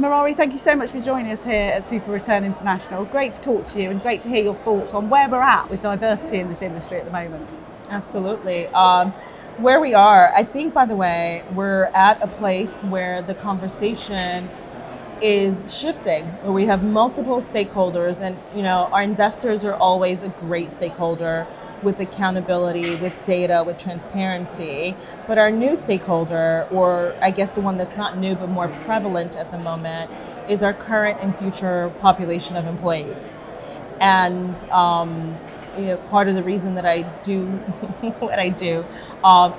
Merary, thank you so much for joining us here at SuperReturn International. Great to talk to you and great to hear your thoughts on where we're at with diversity in this industry at the moment. Absolutely. Where we are, I think, by the way, we're at a place where the conversation is shifting, where we have multiple stakeholders, and our investors are always a great stakeholder with accountability, with data, with transparency. But our new stakeholder, or I guess the one that's not new but more prevalent at the moment, is our current and future population of employees. And part of the reason that I do what I do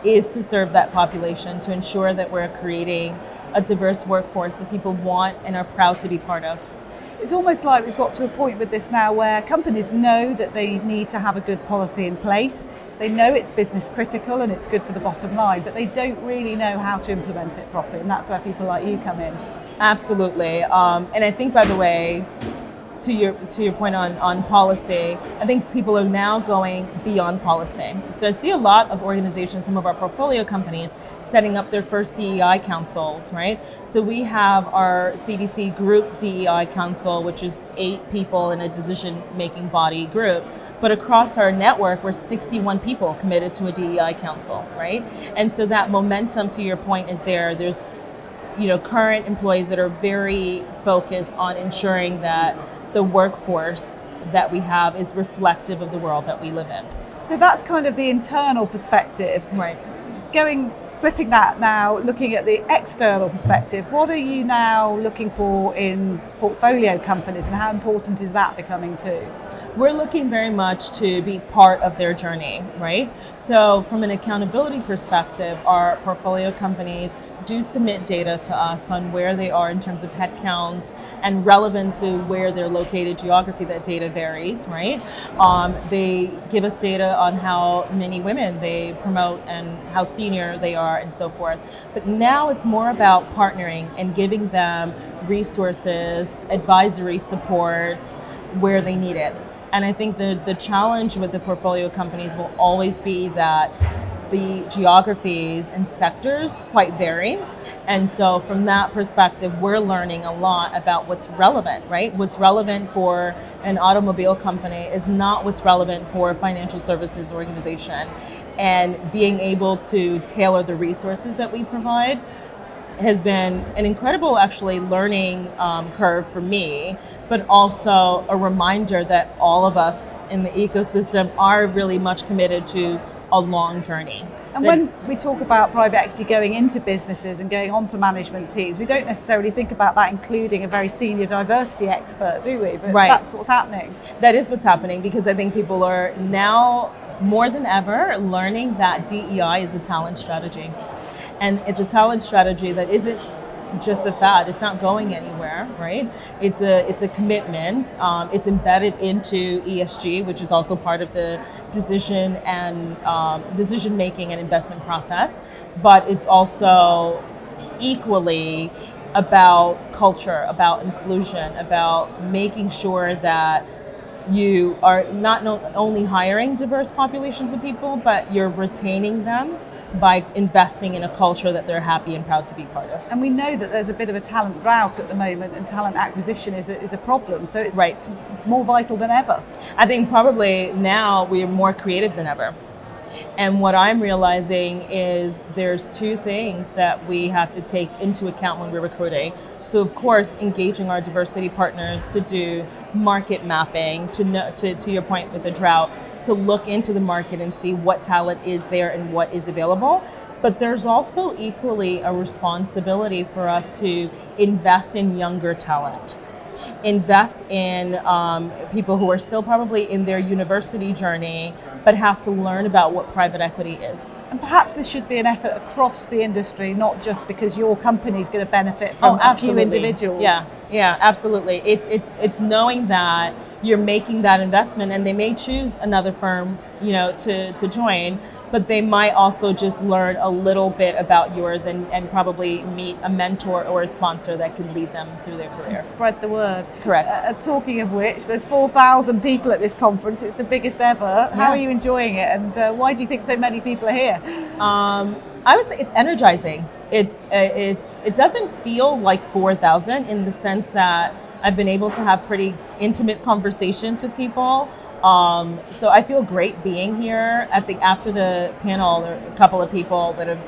is to serve that population, to ensure that we're creating a diverse workforce that people want and are proud to be part of. It's almost like we've got to a point with this now where companies know that they need to have a good policy in place. They know it's business critical and it's good for the bottom line, but they don't really know how to implement it properly, and that's where people like you come in. Absolutely. And I think, by the way, to your point on policy, I think people are now going beyond policy. So I see a lot of organizations, some of our portfolio companies, setting up their first DEI councils, right? So we have our CVC Group DEI Council, which is 8 people in a decision-making body group. But across our network, we're 61 people committed to a DEI council, right? And so that momentum, to your point, is there. There's current employees that are very focused on ensuring that the workforce that we have is reflective of the world that we live in. So that's kind of the internal perspective. Right. Flipping that now, looking at the external perspective, what are you now looking for in portfolio companies, and how important is that becoming too? We're looking very much to be part of their journey, right? So from an accountability perspective, our portfolio companies do submit data to us on where they are in terms of headcount, and relevant to where they're located, geography, that data varies, right? They give us data on how many women they promote and how senior they are and so forth. But now it's more about partnering and giving them resources, advisory support where they need it. And I think the challenge with the portfolio companies will always be that the geographies and sectors quite vary. And so from that perspective, we're learning a lot about what's relevant, right? What's relevant for an automobile company is not what's relevant for a financial services organization. And being able to tailor the resources that we provide has been an incredible, actually, learning curve for me, but also a reminder that all of us in the ecosystem are really much committed to a long journey. And when we talk about private equity going into businesses and going onto management teams, we don't necessarily think about that including a very senior diversity expert, do we? But right. That's what's happening. That is what's happening, because I think people are now more than ever learning that DEI is a talent strategy. And it's a talent strategy that isn't just a fad. It's not going anywhere, right? It's a commitment. It's embedded into ESG, which is also part of the decision making and investment process. But it's also equally about culture, about inclusion, about making sure that you are not only hiring diverse populations of people, but you're retaining them by investing in a culture that they're happy and proud to be part of. And we know that there's a bit of a talent drought at the moment, and talent acquisition is a problem. So it's right. more vital than ever. I think probably now we're more creative than ever. And what I'm realizing is there's 2 things that we have to take into account when we're recruiting. So of course, engaging our diversity partners to do market mapping, to your point with the drought, to look into the market and see what talent is there and what is available. But there's also equally a responsibility for us to invest in younger talent. Invest in people who are still probably in their university journey, but have to learn about what private equity is. And perhaps this should be an effort across the industry, not just because your company is going to benefit from a few individuals. Yeah, absolutely. It's knowing that you're making that investment, and they may choose another firm, to join, but they might also just learn a little bit about yours and probably meet a mentor or a sponsor that can lead them through their career. And spread the word. Correct. Talking of which, there's 4,000 people at this conference. It's the biggest ever. How are you enjoying it, and why do you think so many people are here? I would say it's energizing. It doesn't feel like 4,000 in the sense that I've been able to have pretty intimate conversations with people. So I feel great being here. I think after the panel, there are a couple of people that have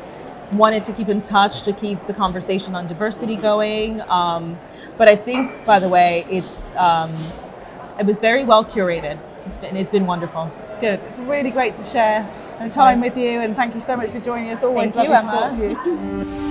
wanted to keep in touch to keep the conversation on diversity going. But I think, by the way, it was very well curated. It's been wonderful. Good. It's really great to share the time with you, and thank you so much for joining us. Always lovely to talk to you.